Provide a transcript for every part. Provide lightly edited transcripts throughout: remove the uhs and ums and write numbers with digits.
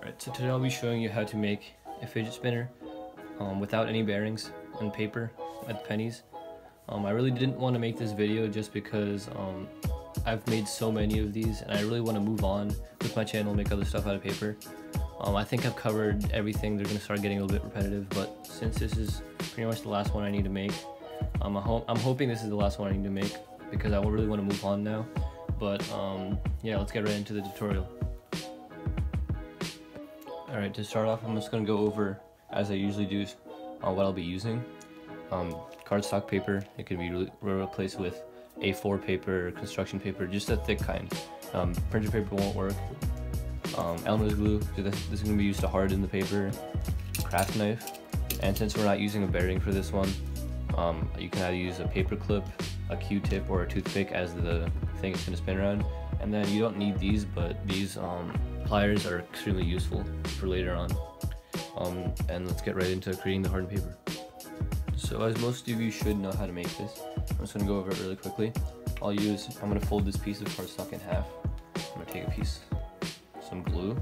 Alright, so today I'll be showing you how to make a fidget spinner without any bearings and paper at pennies. I really didn't want to make this video just because I've made so many of these and I really want to move on with my channel and make other stuff out of paper. I think I've covered everything. They're going to start getting a little bit repetitive, but since this is pretty much the last one I need to make, I'm hoping this is the last one I need to make because I really want to move on now. But yeah, let's get right into the tutorial. Alright, to start off, I'm just going to go over, as I usually do, what I'll be using. Cardstock paper. It can be replaced with A4 paper, construction paper, just a thick kind. Printer paper won't work. Elmer's glue, this is going to be used to harden the paper. Craft knife, and since we're not using a bearing for this one, you can either use a paper clip, a Q-tip, or a toothpick as the thing it's going to spin around. And then you don't need these, but these pliers are extremely useful for later on. And let's get right into creating the hardened paper. So as most of you should know how to make this, I'm just going to go over it really quickly. I'm going to fold this piece of cardstock in half. I'm going to take a piece, some glue,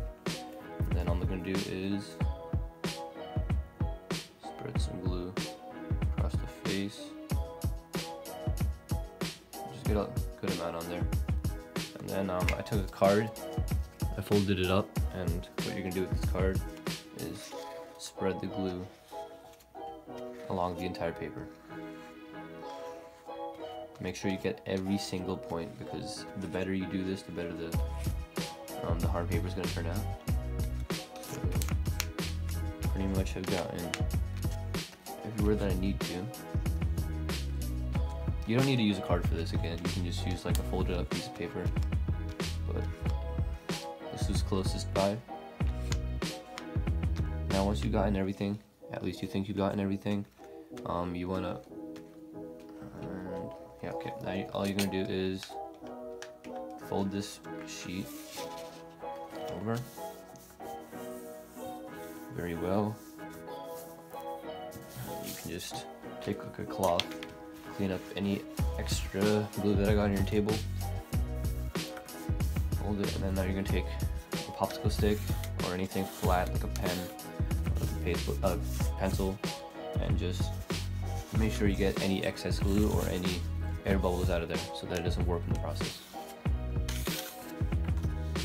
and then all I'm going to do is spread some glue across the face. Just get a good amount on there. And then I took a card, I folded it up, and what you're going to do with this card is spread the glue along the entire paper. Make sure you get every single point, because the better you do this, the better the hard paper is going to turn out. So pretty much have gotten everywhere that I need to. You don't need to use a card for this again, you can just use like a folded up piece of paper, but this is closest by. Now once you've gotten everything, at least you think you've gotten everything, you want to, yeah, okay, now all you're going to do is fold this sheet over very well. You can just take like a cloth, clean up any extra glue that I got on your table, fold it, and then now you're going to take a popsicle stick or anything flat like a pen, a pencil, and just make sure you get any excess glue or any air bubbles out of there so that it doesn't warp in the process.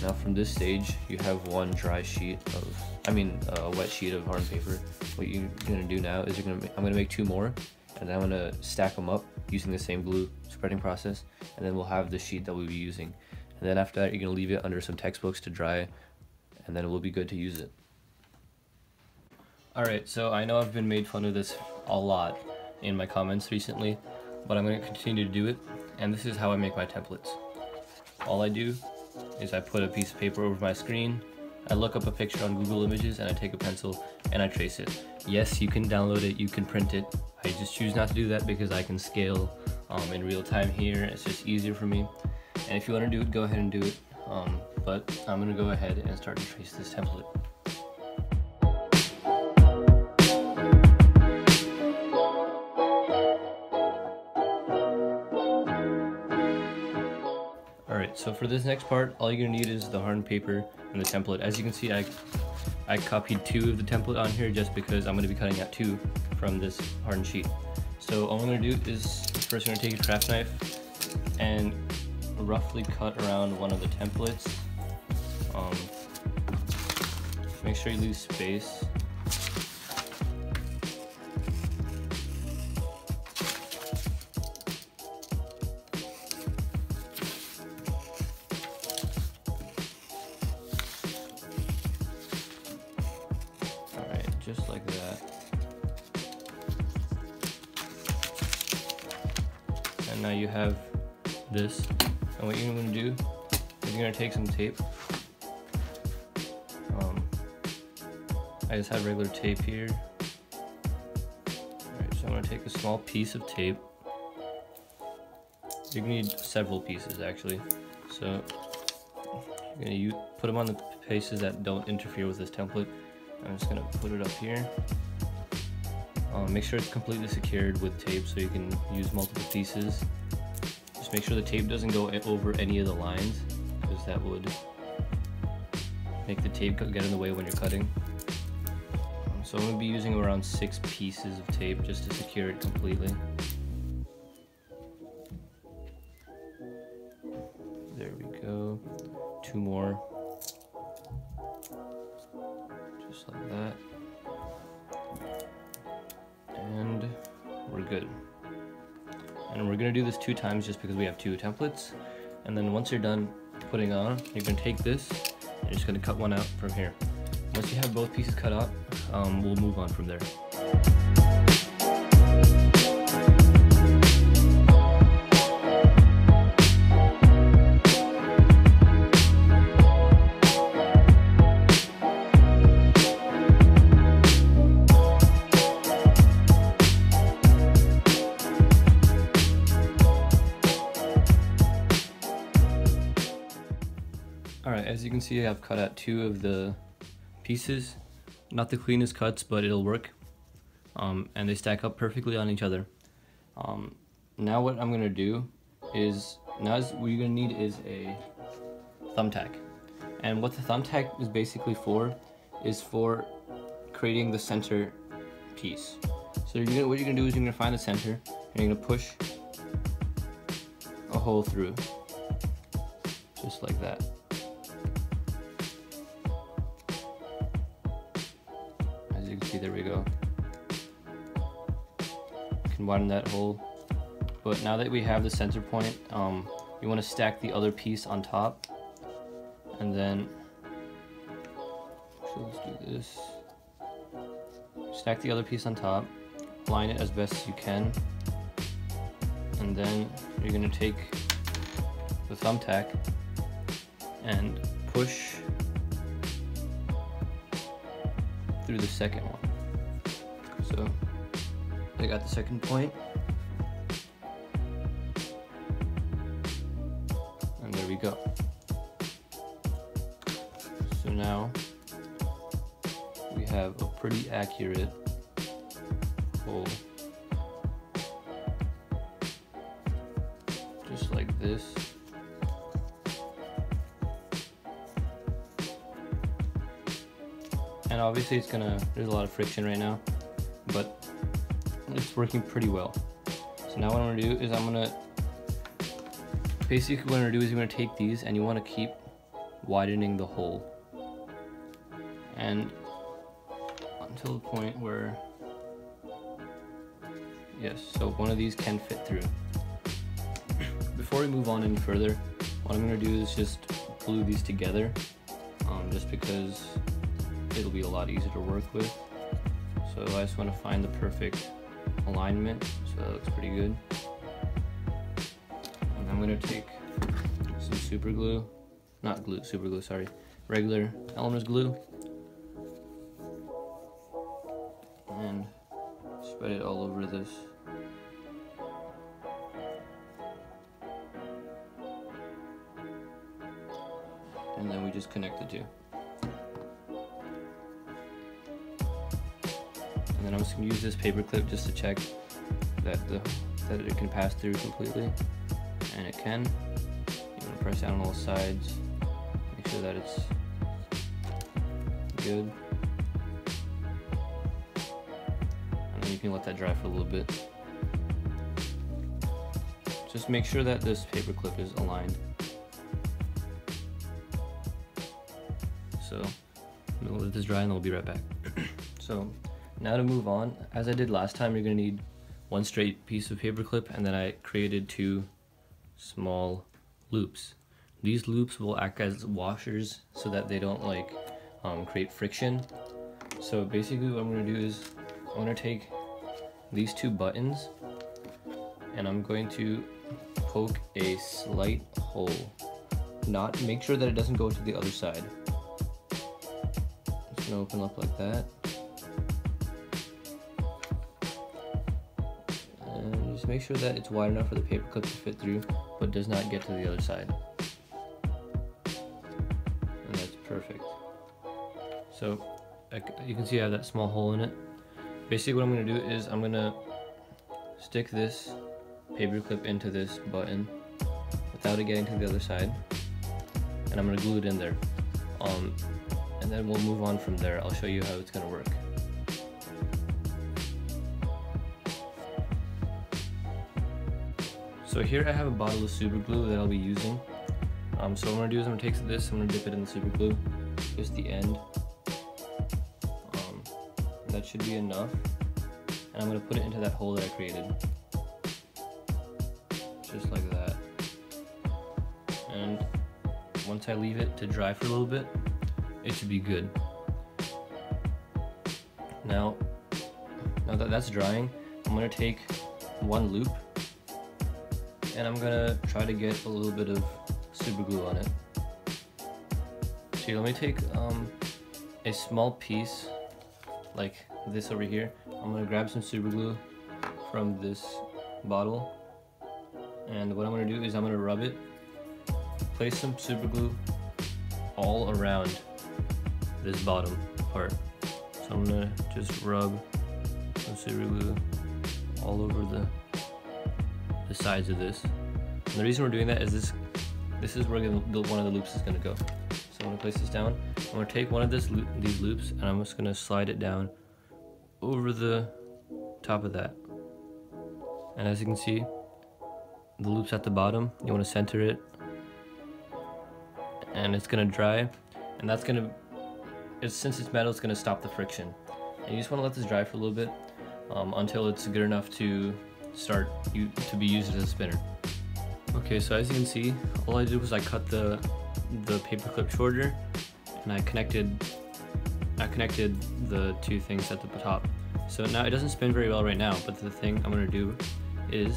Now from this stage, you have one dry sheet of, a wet sheet of hardened paper. What you're gonna do now is I'm gonna make two more, and then I'm gonna stack them up using the same glue spreading process, and then we'll have the sheet that we'll be using. And then after that, you're gonna leave it under some textbooks to dry, and then it will be good to use it. Alright, so I know I've been made fun of this a lot in my comments recently, but I'm going to continue to do it, and this is how I make my templates. All I do is I put a piece of paper over my screen, I look up a picture on Google Images, and I take a pencil and I trace it. Yes, you can download it, you can print it. I just choose not to do that because I can scale in real time here. It's just easier for me. And if you want to do it, go ahead and do it. But I'm going to go ahead and start to trace this template. Alright, so for this next part, all you're going to need is the hardened paper and the template. As you can see, I copied two of the template on here just because I'm going to be cutting out two from this hardened sheet. So all I'm going to do is first I'm going to take a craft knife and roughly cut around one of the templates. Make sure you leave space. Just like that. And now you have this. And what you're going to do is you're going to take some tape. I just have regular tape here. Alright, so I'm going to take a small piece of tape. You're going to need several pieces actually. So you're going to put them on the places that don't interfere with this template. I'm just going to put it up here. Make sure it's completely secured with tape so you can use multiple pieces. Just make sure the tape doesn't go over any of the lines, because that would make the tape get in the way when you're cutting. So I'm going to be using around 6 pieces of tape just to secure it completely. There we go. 2 more. Just like that. And we're good. And we're going to do this 2 times just because we have 2 templates. And then once you're done putting on, you're going to take this and you're just going to cut one out from here. Once you have both pieces cut out, we'll move on from there. Alright, as you can see, I've cut out 2 of the pieces. Not the cleanest cuts, but it'll work. And they stack up perfectly on each other. Now what I'm going to do is, what you're going to need is a thumbtack. And what the thumbtack is basically for, is for creating the center piece. So what you're going to do is you're going to find the center, and you're going to push a hole through. Just like that. See, there we go. You can widen that hole. But now that we have the center point, you want to stack the other piece on top. And then, so let's do this. Stack the other piece on top. Line it as best as you can. And then you're going to take the thumbtack and push through the second one. So I got the second point, and there we go. So now we have a pretty accurate hole, just like this. And obviously there's a lot of friction right now, but it's working pretty well. So now what I'm gonna do is basically what I'm gonna do is you're gonna take these and you wanna keep widening the hole. And until the point where, yes, so one of these can fit through. Before we move on any further, what I'm gonna do is just glue these together, just because it'll be a lot easier to work with. So I just want to find the perfect alignment, so that looks pretty good. And I'm going to take some super glue, regular Elmer's glue, and spread it all over this. And then we just connect the 2. And then I'm just going to use this paper clip just to check that it can pass through completely, and it can. You want to press down on all sides, make sure that it's good, and then you can let that dry for a little bit. Just make sure that this paper clip is aligned. So I'm going to let this dry and then we'll be right back. So now to move on, as I did last time, you're going to need 1 straight piece of paper clip, and then I created 2 small loops. These loops will act as washers so that they don't create friction. So basically what I'm going to do is I'm going to take these 2 buttons and I'm going to poke a slight hole. Make sure that it doesn't go to the other side. It's going to open up like that. Just make sure that it's wide enough for the paper clip to fit through, but does not get to the other side. And that's perfect. So you can see I have that small hole in it. Basically what I'm going to do is I'm going to stick this paper clip into this button without it getting to the other side, and I'm going to glue it in there. and then we'll move on from there. I'll show you how it's going to work. So here I have a bottle of super glue that I'll be using. So what I'm going to do is I'm going to take this, I'm going to dip it in the super glue, just the end. That should be enough. And I'm going to put it into that hole that I created. Just like that. And once I leave it to dry for a little bit, it should be good. Now that that's drying, I'm going to take one loop and I'm going to try to get a little bit of super glue on it. So let me take a small piece like this over here. I'm going to grab some super glue from this bottle, and what I'm going to do is I'm going to rub it, place some super glue all around this bottom part. So I'm going to just rub some super glue all over the sides of this. And the reason we're doing that is this is where one of the loops is going to go. So I'm going to place this down. I'm going to take one of these loops and I'm just going to slide it down over the top of that. And as you can see, the loop's at the bottom. You want to center it, and it's going to dry, and that's going to, since it's metal, it's going to stop the friction. And you just want to let this dry for a little bit until it's good enough to start to be used as a spinner. Okay, so as you can see, all I did was I cut the paper clip shorter, and I connected the two things at the top. So now it doesn't spin very well right now, but the thing I'm going to do is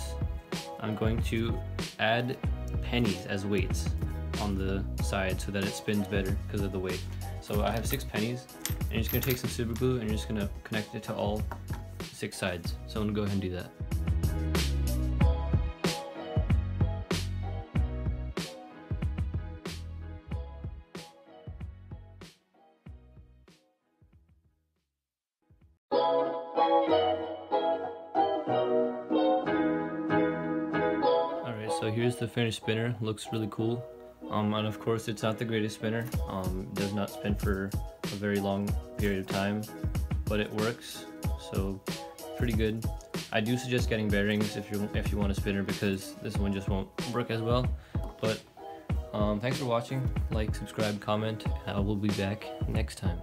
I'm going to add pennies as weights on the side so that it spins better because of the weight. So I have 6 pennies, and you're just going to take some super glue and you're just going to connect it to all 6 sides. So I'm going to go ahead and do that. So here's the finished spinner. Looks really cool, and of course it's not the greatest spinner. Does not spin for a very long period of time, but it works, so pretty good. I do suggest getting bearings if you want a spinner, because this one just won't work as well. But thanks for watching. Like, subscribe, comment, and I will be back next time.